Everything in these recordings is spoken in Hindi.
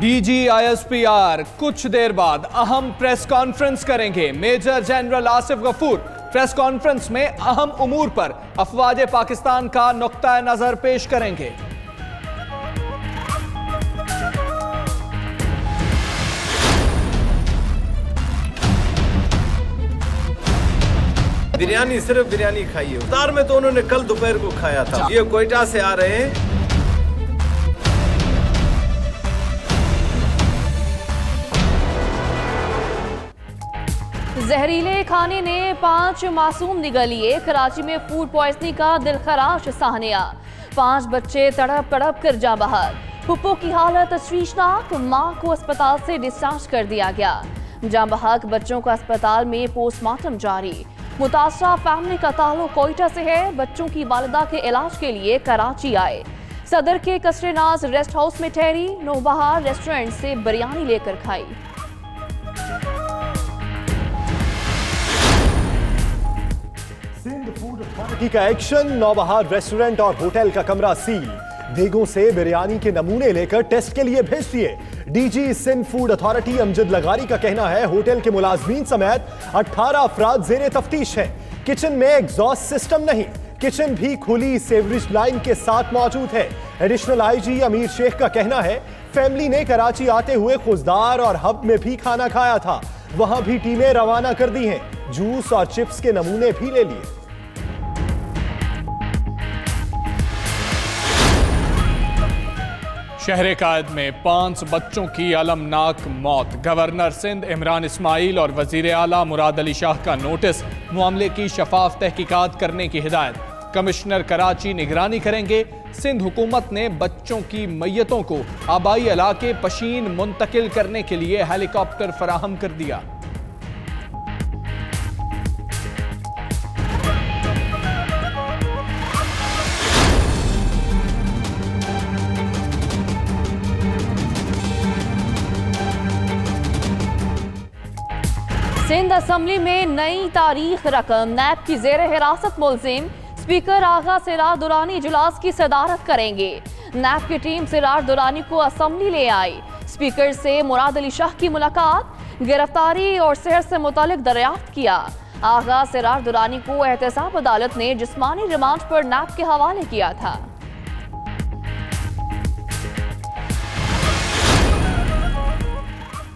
DGISPR कुछ देर बाद अहम प्रेस कॉन्फ्रेंस करेंगे। Major general Asif Ghafoor press conference में अहम उमूर पर अफवाज पाकिस्तान का नुक्ता नजर पेश करेंगे। बिरयानी सिर्फ बिरयानी खाई है। इफ्तार में तो उन्होंने कल दोपहर को खाया था। ये कोयटा से आ रहे हैं। जहरीले खाने ने 5 मासूम निगल लिए। कराची में फूड पॉइजनिंग का दिलखराश साहनिया। 5 बच्चे तड़प तड़प कर जा बहार। पुप्पो की हालत तशवीशनाक। मां को अस्पताल से डिस्चार्ज कर दिया गया। जाँ बहक बच्चों का अस्पताल में पोस्टमार्टम जारी। मुतासरा फैमिली का ताल्लुक कोयटा से है। बच्चों की वालिदा के इलाज के लिए कराची आए। सदर के कसरे नाज रेस्ट हाउस में ठहरी। नौबहार रेस्टोरेंट से बिरयानी लेकर खाई। सिंध फूड अथॉरिटी का एक्शन। नौबहार रेस्टोरेंट और होटल का कमरा सील। देगों से बिरयानी के नमूने लेकर टेस्ट के लिए भेज दिए। DG Sindh food authority Amjad लगारी का कहना है होटल के मुलाजमीन समेत 18 अफराद जेरे तफ्तीश हैं। किचन में एग्जॉस्ट सिस्टम नहीं। किचन भी खुली सेवरेज लाइन के साथ मौजूद है। एडिशनल आईजी अमीर शेख का कहना है फैमिली ने कराची आते हुए खुजदार और हब में भी खाना खाया था। वहां भी टीमें रवाना कर दी हैं। जूस और चिप्स के नमूने भी ले लिए। शहर कायद में 5 बच्चों की अलमनाक मौत। गवर्नर सिंध इमरान इस्माइल और वजीर आला मुराद अली शाह का नोटिस। मामले की शफाफ तहकीकात करने की हिदायत। कमिश्नर कराची निगरानी करेंगे। सिंध हुकूमत ने बच्चों की मैयतों को आबाई इलाके पशीन मुंतकिल करने के लिए हेलीकॉप्टर फराहम कर दिया। सिंध असम्बली में नई तारीख रकम। नैब की जेर हिरासत मुलजिम स्पीकर आगा सिरार दुरानी इजलास की सदारत करेंगे। नैब की टीम सिरार दुरानी को असम्बली ले आई। स्पीकर से मुराद अली शाह की मुलाकात। गिरफ्तारी और सेहत से मुतालिक दरियाफ्त किया। आगा सिरार दुरानी को एहतसाब अदालत ने जिस्मानी रिमांड पर नैब के हवाले किया था।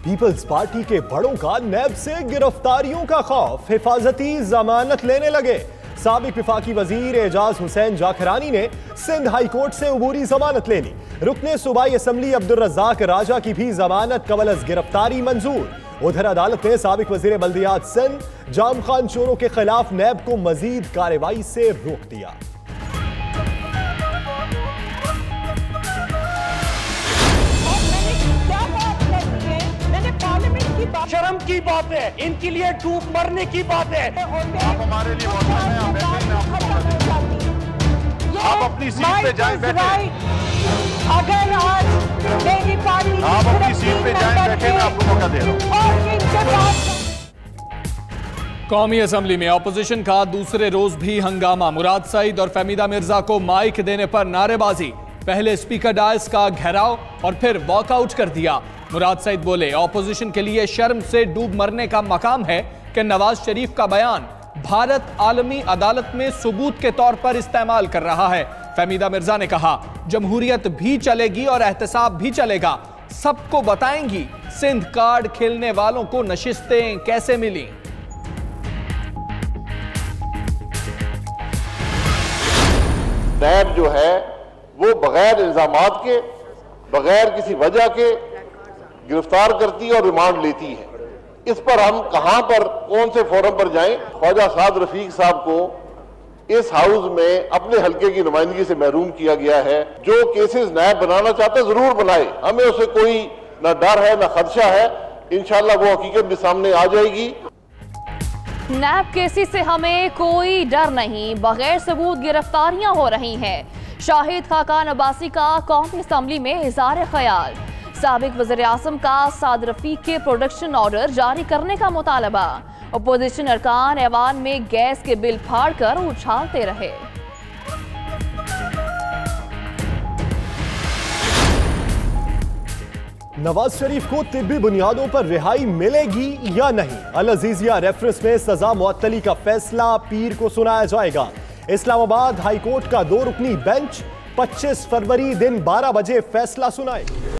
पीपल्स पार्टी के बड़ों का नैब से गिरफ्तारियों का खौफ। हिफाजती जमानत लेने लगे। साबिक विफाकी वजीर एजाज हुसैन जाखरानी ने सिंध हाई कोर्ट से अबूरी जमानत ले ली। रुकने सूबाई असम्बली अब्दुल रज़ाक राजा की भी जमानत कबल अज गिरफ्तारी मंजूर। उधर अदालत ने साबिक वजीर बल्दियात सिंध जाम खान चोरों के खिलाफ नैब को मजीद कार्रवाई से रोक दिया। शर्म की बात है, इनके लिए डूब मरने की बात है। आप हमारे लिए आप अपनी सीट पे जाएं बैठे। अगर आज मेरी पार्टी आप अपनी सीट पे जाएं बैठे, मैं आपको मौका दे रहा हूं। कौमी असम्बली में अपोजिशन का दूसरे रोज भी हंगामा। मुराद सईद और फहमीदा मिर्जा को माइक देने पर नारेबाजी। पहले स्पीकर डायस का घेराव और फिर वॉकआउट कर दिया। मुराद सईद बोले ऑपोजिशन के लिए शर्म से डूब मरने का मकाम है कि नवाज शरीफ का बयान भारत आलमी अदालत में सबूत के तौर पर इस्तेमाल कर रहा है। फहमीदा मिर्जा ने कहा जमहूरियत भी चलेगी और एहतसाब भी चलेगा। सबको बताएंगी सिंध कार्ड खेलने वालों को नशिस्तें कैसे मिली। नैब जो है वो बगैर इल्जामात के, बगैर किसी वजह के गिरफ्तार करती है और रिमांड लेती है। इस पर हम कहां पर कौन से फोरम पर जाएं? ख्वाजा साद रफीक साहब को इस हाउस में अपने हल्के की नुमाइंदगी से महरूम किया गया है। जो केसेस नैब बनाना चाहते जरूर बनाए, हमें उसे कोई ना डर है ना खदशा है। इंशाल्लाह वो हकीकत भी सामने आ जाएगी। नैब केसी से हमें कोई डर नहीं। बगैर सबूत गिरफ्तारियां हो रही हैं। शाहिद खाकान अब्बासी का कौमी असम्बली में इज़हार ख्याल। साबिक वज़ीर आज़म का साद रफीक के प्रोडक्शन ऑर्डर जारी करने का मुतालबा। अपोजिशन अरकान ऐवान में गैस के बिल फाड़कर उछालते रहे। नवाज शरीफ को तिब्बी बुनियादों पर रिहाई मिलेगी या नहीं? अल अजीजिया रेफरेंस में सजा मुअत्तली का फैसला पीर को सुनाया जाएगा। इस्लामाबाद हाईकोर्ट का 2 रुकनी बेंच 25 फरवरी दिन 12 बजे फैसला सुनाए।